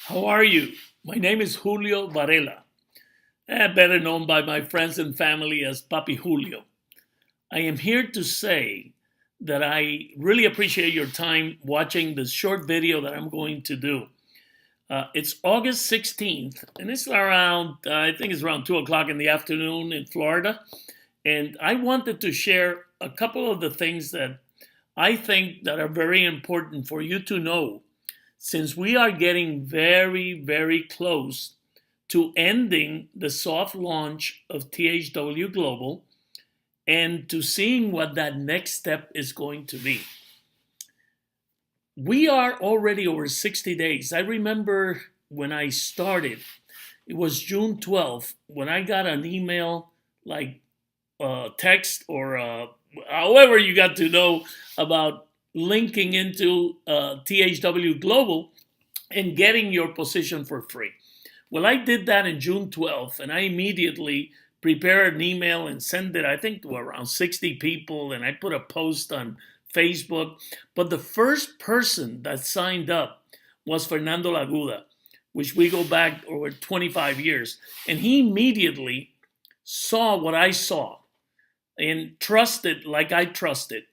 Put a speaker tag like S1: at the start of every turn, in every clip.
S1: How are you? My name is Julio Varela, better known by my friends and family as Papi Julio. I am here to say that I really appreciate your time watching this short video that I'm going to do. It's August 16th, and it's around, I think it's around 2 o'clock in the afternoon in Florida. And I wanted to share a couple of the things that I think that are very important for you to know, since we are getting very, very close to ending the soft launch of THW Global and to seeing what that next step is going to be. We are already over 60 days. I remember when I started, it was June 12th, when I got an email, like text or however you got to know about linking into THW Global and getting your position for free. Well, I did that in June 12th, and I immediately prepared an email and sent it, I think, to around 60 people, and I put a post on Facebook. But the first person that signed up was Fernando Laguda, which we go back over 25 years. And he immediately saw what I saw and trusted, like I trusted,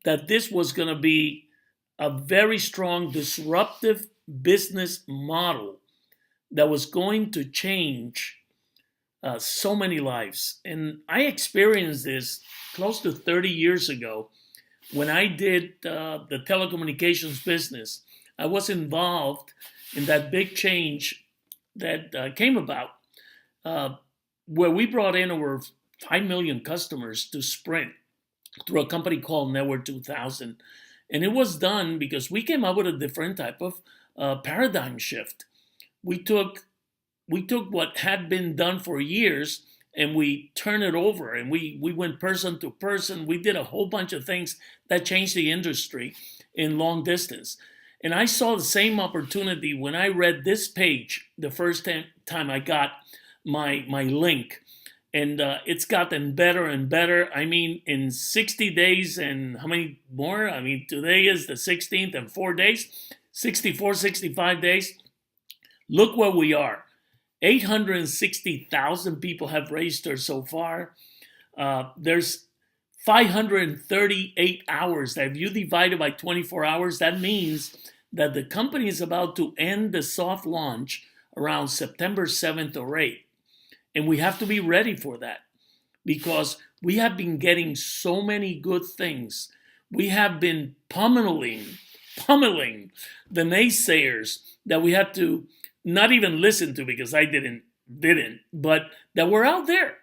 S1: that this was going to be a very strong disruptive business model that was going to change so many lives. And I experienced this close to 30 years ago when I did the telecommunications business. I was involved in that big change that came about where we brought in over 5 million customers to Sprint through a company called Network 2000. And it was done because we came up with a different type of paradigm shift. We took what had been done for years and we turned it over, and we went person to person. We did a whole bunch of things that changed the industry in long distance. And I saw the same opportunity when I read this page the first time I got my link. And it's gotten better and better. I mean, in 60 days and how many more? I mean, today is the 16th and 4 days, 64, 65 days. Look where we are. 860,000 people have registered so far. There's 538 hours. That if you divide it by 24 hours, that means that the company is about to end the soft launch around September 7th or 8th. And we have to be ready for that because we have been getting so many good things. We have been pummeling the naysayers that we had to not even listen to because I didn't, but that were out there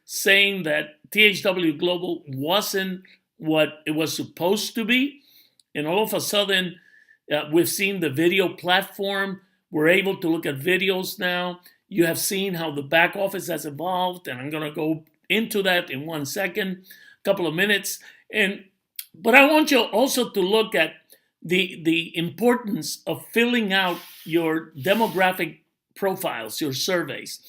S1: saying that THW Global wasn't what it was supposed to be. And all of a sudden, we've seen the video platform. We're able to look at videos now. You have seen how the back office has evolved, and I'm going to go into that in 1 second, a couple of minutes. But I want you also to look at the importance of filling out your demographic profiles, your surveys.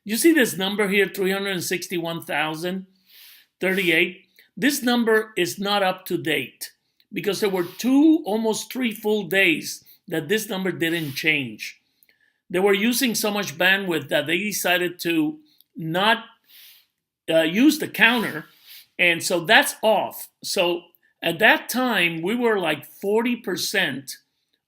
S1: You see this number here, 361,038. This number is not up to date because there were almost 3 full days that this number didn't change. They were using so much bandwidth that they decided to not use the counter, and so that's off. So at that time, we were like 40%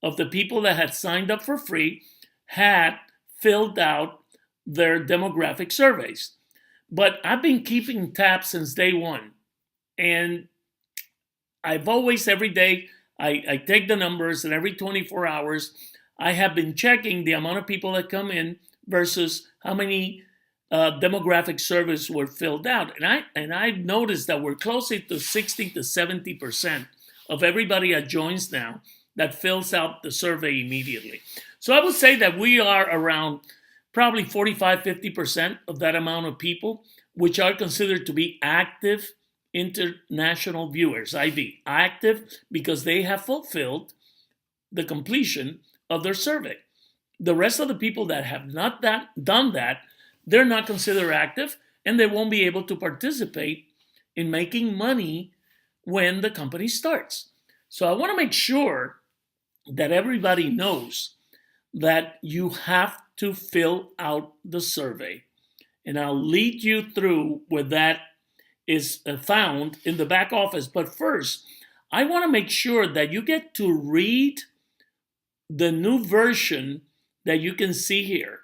S1: of the people that had signed up for free had filled out their demographic surveys. But I've been keeping tabs since day one, and I've always, every day, I take the numbers, and every 24 hours, I have been checking the amount of people that come in versus how many demographic surveys were filled out. And I've noticed that we're closer to 60 to 70% of everybody that joins now that fills out the survey immediately. So I would say that we are around probably 45, 50% of that amount of people, which are considered to be active international viewers, IB. Active because they have fulfilled the completion of their survey. The rest of the people that have not done that, they're not considered active, and they won't be able to participate in making money when the company starts. So I want to make sure that everybody knows that you have to fill out the survey. And I'll lead you through where that is found in the back office. But first, I want to make sure that you get to read the new version that you can see here.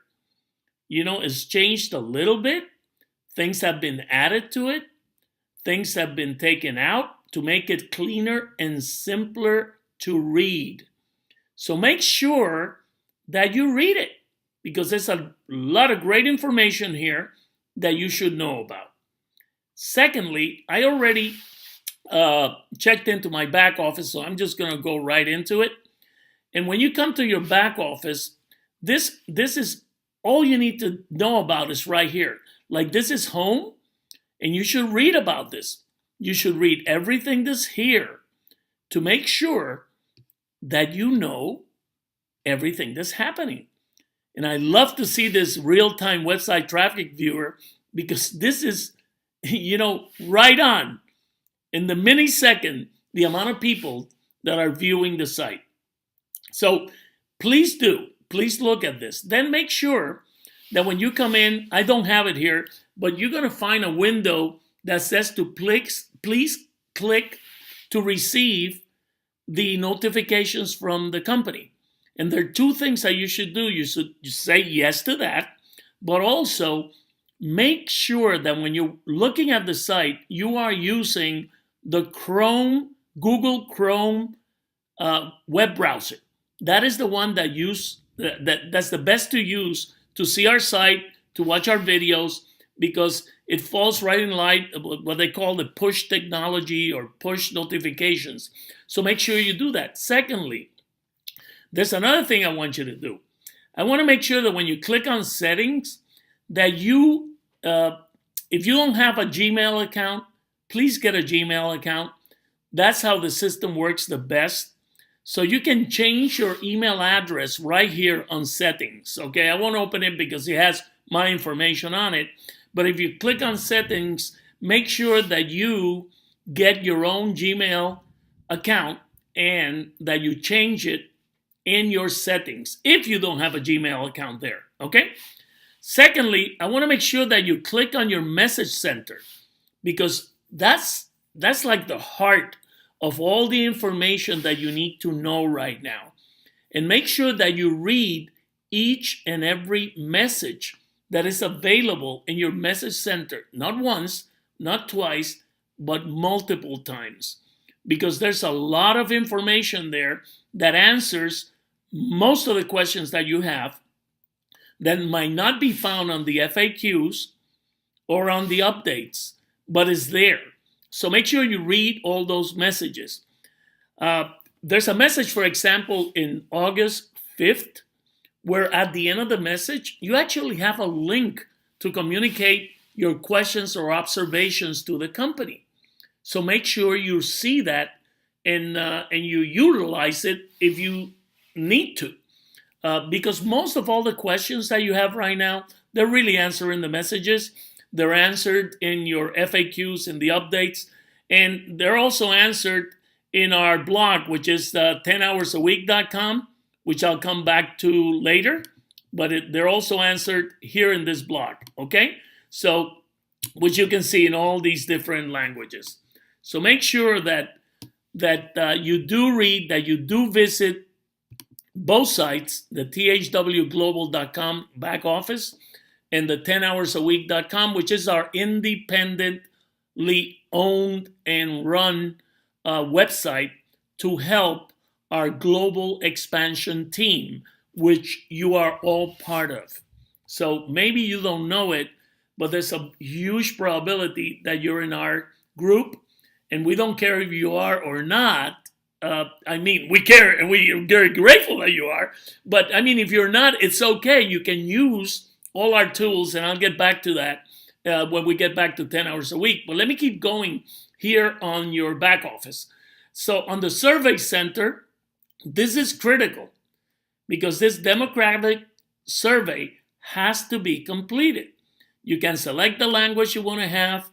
S1: You know, it's changed a little bit. Things have been added to it. Things have been taken out to make it cleaner and simpler to read. So make sure that you read it, because there's a lot of great information here that you should know about. Secondly, I already checked into my back office, so I'm just going to go right into it. And when you come to your back office, this is all you need to know about is right here. Like, this is home, and you should read about this. You should read everything that's here to make sure that you know everything that's happening. And I love to see this real-time website traffic viewer, because this is, you know, right on. In the millisecond, the amount of people that are viewing the site. So please look at this. Then make sure that when you come in, I don't have it here, but you're going to find a window that says to please click to receive the notifications from the company. And there are two things that you should do. You should say yes to that, but also make sure that when you're looking at the site, you are using the Google Chrome web browser. That is the one that's the best to use to see our site, to watch our videos, because it falls right in line with what they call the push technology or push notifications. So make sure you do that. Secondly, there's another thing I want you to do. I want to make sure that when you click on settings, that you, if you don't have a Gmail account, please get a Gmail account. That's how the system works the best. So you can change your email address right here on settings. Okay, I won't open it because it has my information on it. But if you click on settings, make sure that you get your own Gmail account and that you change it in your settings if you don't have a Gmail account there. Okay. Secondly, I want to make sure that you click on your message center, because that's like the heart of all the information that you need to know right now. And make sure that you read each and every message that is available in your message center, not once, not twice, but multiple times, because there's a lot of information there that answers most of the questions that you have that might not be found on the FAQs or on the updates, but is there. So make sure you read all those messages. There's a message, for example, in August 5th, where at the end of the message, you actually have a link to communicate your questions or observations to the company. So make sure you see that and you utilize it if you need to. Because most of all the questions that you have right now, they're really answered in the messages. They're answered in your FAQs and the updates. And they're also answered in our blog, which is 10hoursAweek.com, which I'll come back to later. But they're also answered here in this blog, okay? So, which you can see in all these different languages. So make sure that you do read, that you do visit both sites, the THWGlobal.com back office and the 10hoursAweek.com, which is our independently owned and run website to help our global expansion team, which you are all part of. So maybe you don't know it, but there's a huge probability that you're in our group, and we don't care if you are or not. I mean, we care and we're very grateful that you are. But I mean, if you're not, it's okay. You can use all our tools, and I'll get back to that when we get back to 10 hours a week. But let me keep going here on your back office. So on the survey center, this is critical because this demographic survey has to be completed. You can select the language you want to have,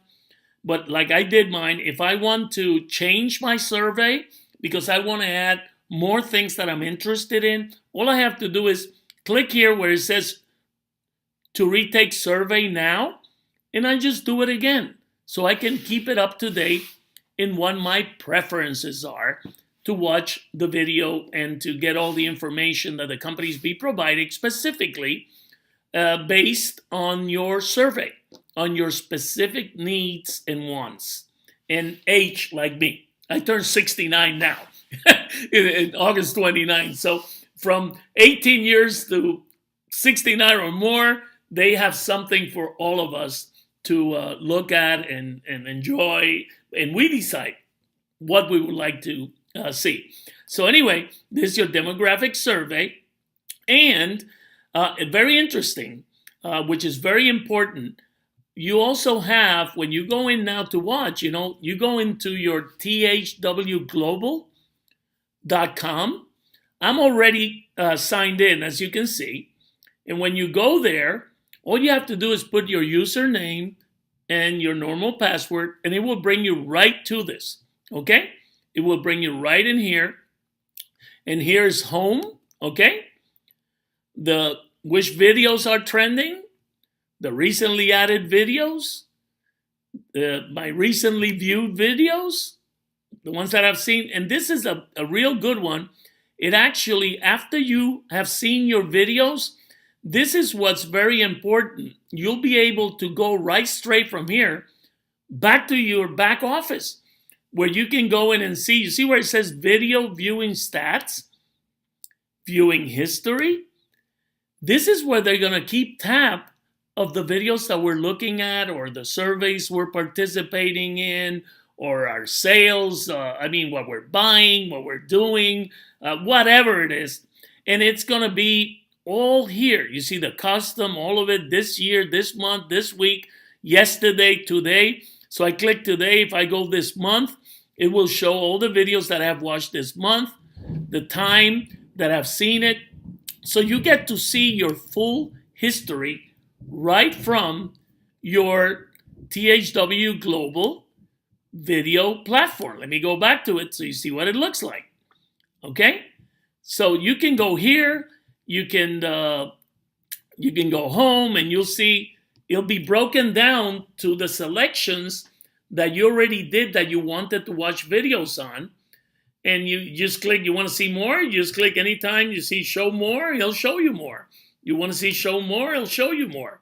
S1: but like I did mine, if I want to change my survey because I want to add more things that I'm interested in, all I have to do is click here where it says to retake survey now, and I just do it again. So I can keep it up to date in what my preferences are to watch the video and to get all the information that the companies be providing specifically based on your survey, on your specific needs and wants, and age like me. I turned 69 now in August 29. So from 18 years to 69 or more, they have something for all of us to look at and enjoy, and we decide what we would like to see. So anyway, this is your demographic survey, and very interesting, which is very important. You also have, when you go in now to watch, you go into your THWGlobal.com. I'm already signed in, as you can see. And when you go there, all you have to do is put your username and your normal password, and it will bring you right to this, okay? It will bring you right in here. And here's home, okay? Which videos are trending, the recently added videos, my recently viewed videos, the ones that I've seen. And this is a real good one. It actually, after you have seen your videos, this is what's very important. You'll be able to go right straight from here back to your back office, where you can go in and see. You see where it says video viewing stats, viewing history? This is where they're going to keep tab of the videos that we're looking at, or the surveys we're participating in, or our sales, what we're buying, what we're doing, whatever it is. And it's going to be all here. You see the custom, all of it, this year, this month, this week, yesterday, today. So I click today. If I go this month, it will show all the videos that I've watched this month, the time that I've seen it. So you get to see your full history right from your THW Global video platform. Let me go back to it so you see what it looks like. Okay? So you can go here, you can go home, and you'll see it'll be broken down to the selections that you already did that you wanted to watch videos on. And you just click, you want to see more? You just click anytime you see show more, he'll show you more. You want to see show more, he'll show you more.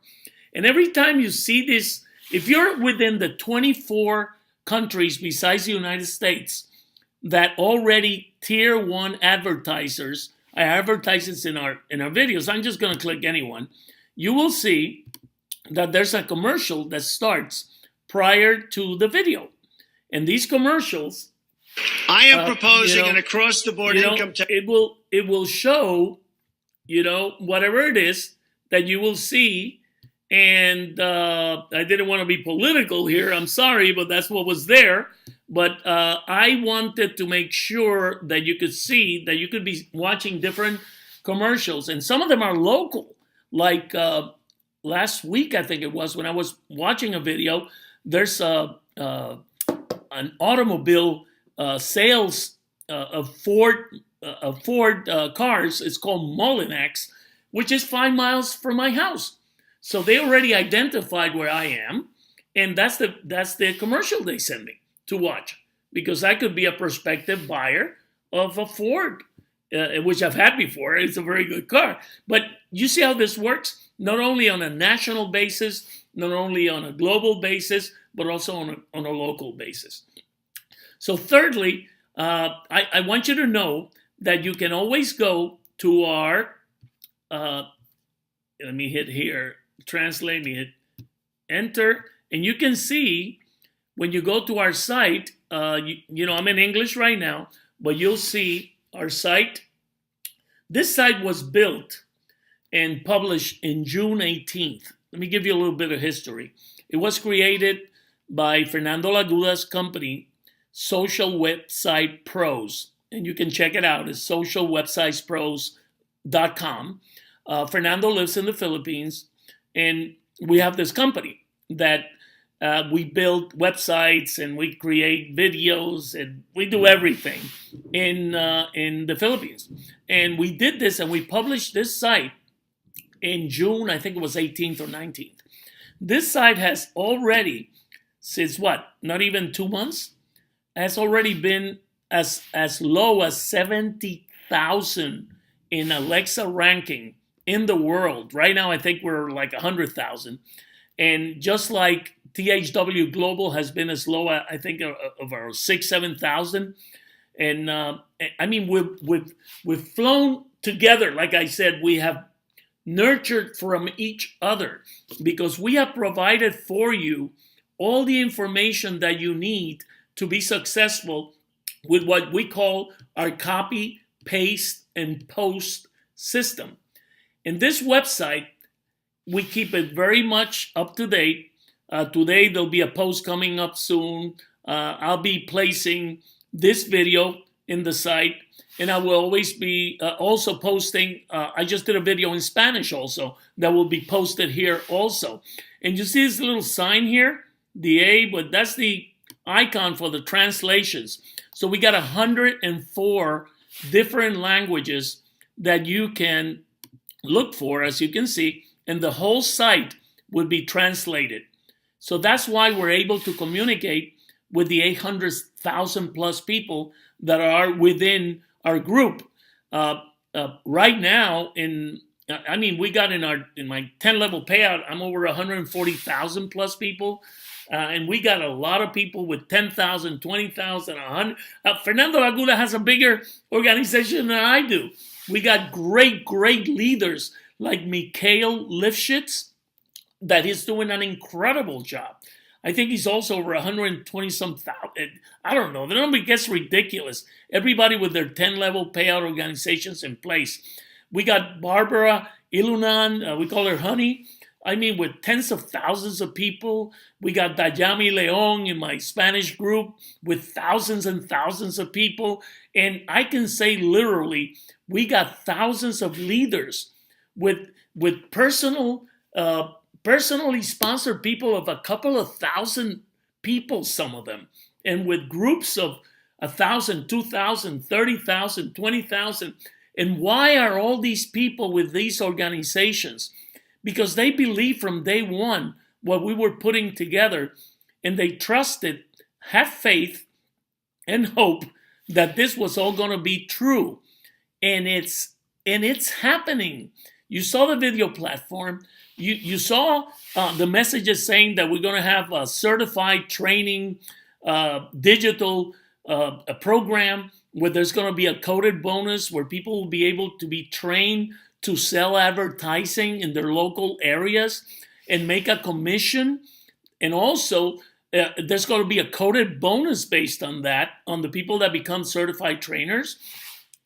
S1: And every time you see this, if you're within the 24 countries besides the United States that already tier 1 advertisers are advertisers in our videos, I'm just going to click anyone. You will see that there's a commercial that starts prior to the video. And these commercials,
S2: I am proposing an across-the-board income tax.
S1: It will show, whatever it is that you will see. And I didn't want to be political here. I'm sorry, but that's what was there. But I wanted to make sure that you could see that you could be watching different commercials. And some of them are local. Like last week, I think it was, when I was watching a video, there's an automobile sales of Ford cars. It's called Mullinax, which is 5 miles from my house. So they already identified where I am, and that's the commercial they send me to watch, because I could be a prospective buyer of a Ford, which I've had before. It's a very good car. But you see how this works? Not only on a national basis, not only on a global basis, but also on a local basis. So thirdly, I want you to know that you can always go to our, let me hit here, translate, me hit enter, and you can see when you go to our site, I'm in English right now, but you'll see our site. This site was built and published in June 18th. Let me give you a little bit of history. It was created by Fernando Laguda's company, Social Website Pros, and you can check it out. It's socialwebsitespros.com. Fernando lives in the Philippines, and we have this company that we build websites and we create videos and we do everything in the Philippines. And we did this and we published this site in June, I think it was 18th or 19th. This site has already, since what, not even 2 months, has already been as low as 70,000 in Alexa ranking in the world. Right now, I think we're like 100,000. And just like THW Global has been as low, I think, of our 6,000-7,000. And I mean, we've flown together. Like I said, we have nurtured from each other because we have provided for you all the information that you need to be successful with what we call our copy, paste, and post system. In this website, we keep it very much up to date. Today, there'll be a post coming up soon. I'll be placing this video in the site, and I will always be also posting. I just did a video in Spanish also that will be posted here also. And you see this little sign here, the A, but that's the icon for the translations. So we got 104 different languages that you can look for, as you can see, and the whole site would be translated. So that's why we're able to communicate with the 800,000 plus people that are within our group. Right now, we got in my 10 level payout, I'm over 140,000 plus people. And we got a lot of people with 10,000, 20,000, 100. Fernando Laguna has a bigger organization than I do. We got great leaders like Mikhail Lifshitz, that he's doing an incredible job. I think he's also over 120 some thousand. I don't know. The number gets ridiculous. Everybody with their 10 level payout organizations in place. We got Barbara Ilunan, we call her Honey. I mean, with tens of thousands of people. We got Dayami Leon in my Spanish group with thousands and thousands of people. And I can say literally, we got thousands of leaders with personally sponsored people of a couple of thousand people, some of them, and with groups of 1,000, 2,000, 30,000, 20,000. And why are all these people with these organizations? Because they believed from day one what we were putting together, and they trusted, had faith, and hope that this was all going to be true. And it's happening. You saw the video platform. You saw the messages saying that we're going to have a certified training, digital a program where there's going to be a coded bonus where people will be able to be trained to sell advertising in their local areas and make a commission. And also, there's going to be a coded bonus based on that, on the people that become certified trainers.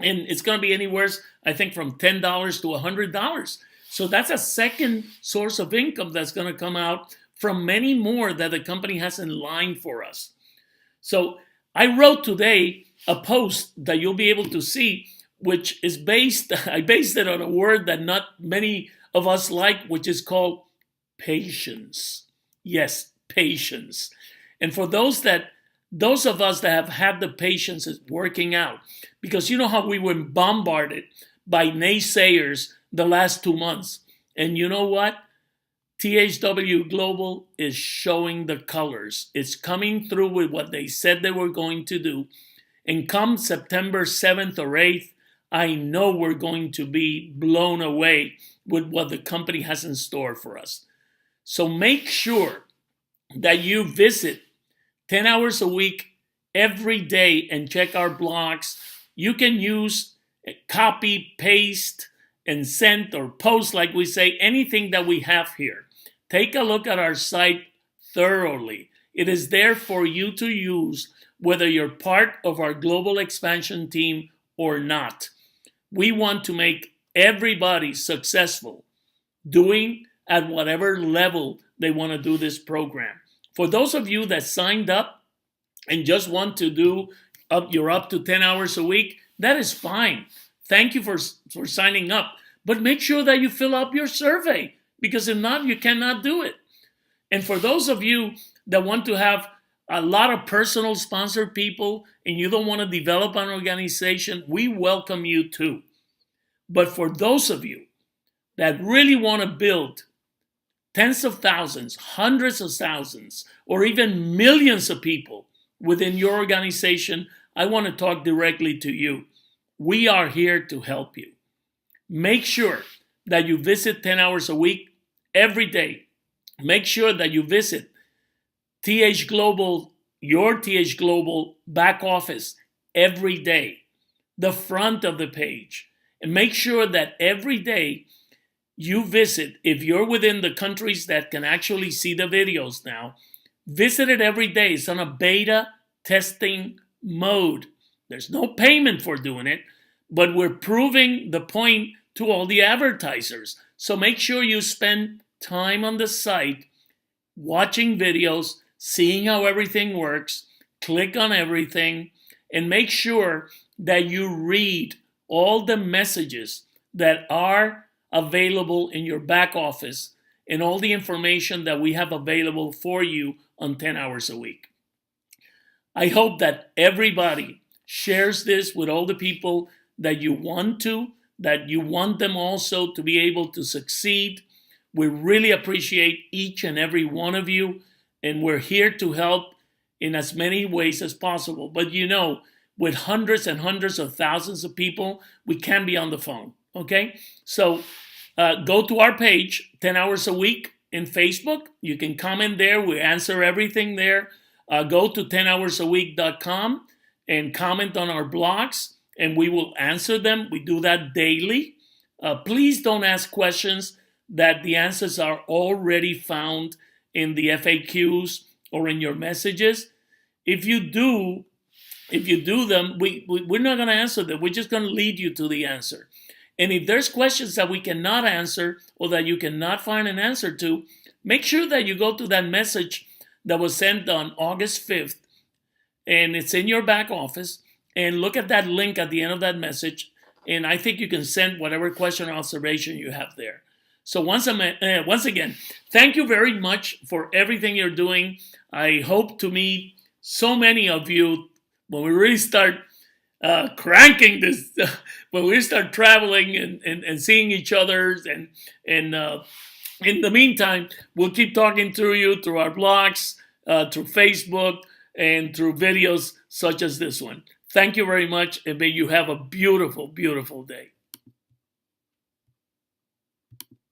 S1: And it's going to be anywhere, I think, from $10 to $100. So that's a second source of income that's going to come out from many more that the company has in line for us. So I wrote today a post that you'll be able to see, which is I based it on a word that not many of us like, which is called patience. Yes, patience. And for those of us that have had the patience is working out, because you know how we were bombarded by naysayers the last 2 months. And you know what? THW Global is showing the colors. It's coming through with what they said they were going to do. And come September 7th or 8th, I know we're going to be blown away with what the company has in store for us. So make sure that you visit 10 hours a week every day and check our blogs. You can use copy, paste, and send or post, like we say, anything that we have here. Take a look at our site thoroughly. It is there for you to use, whether you're part of our global expansion team or not. We want to make everybody successful doing at whatever level they want to do this program. For those of you that signed up and just want to do you're up to 10 hours a week, that is fine. Thank you for signing up. But make sure that you fill out your survey, because if not, you cannot do it. And for those of you that want to have a lot of personal sponsored people and you don't want to develop an organization, we welcome you too. But for those of you that really want to build tens of thousands, hundreds of thousands, or even millions of people within your organization, I want to talk directly to you. We are here to help you. Make sure that you visit 10 hours a week every day. Make sure that you visit TH Global, your TH Global back office every day, the front of the page. And make sure that every day you visit, if you're within the countries that can actually see the videos now, visit it every day. It's on a beta testing mode. There's no payment for doing it, but we're proving the point to all the advertisers. So make sure you spend time on the site watching videos, seeing how everything works, click on everything, and make sure that you read all the messages that are available in your back office and all the information that we have available for you on 10 hours a week. I hope that everybody shares this with all the people that you want them also to be able to succeed. We really appreciate each and every one of you, and we're here to help in as many ways as possible. But with hundreds and hundreds of thousands of people, we can't be on the phone, okay? So go to our page, 10 hours a week in Facebook. You can comment there. We answer everything there. Go to 10hoursAweek.com and comment on our blogs, and we will answer them. We do that daily. Please don't ask questions that the answers are already found in the FAQs or in your messages. If you do them, we're not going to answer them. We're just going to lead you to the answer. And if there's questions that we cannot answer or that you cannot find an answer to, make sure that you go to that message that was sent on August 5th, and it's in your back office, and look at that link at the end of that message, and I think you can send whatever question or observation you have there. So once again, thank you very much for everything you're doing. I hope to meet so many of you when we really start cranking this, when we start traveling and seeing each other. And in the meantime, we'll keep talking to you through our blogs, through Facebook, and through videos such as this one. Thank you very much, and may you have a beautiful, beautiful day.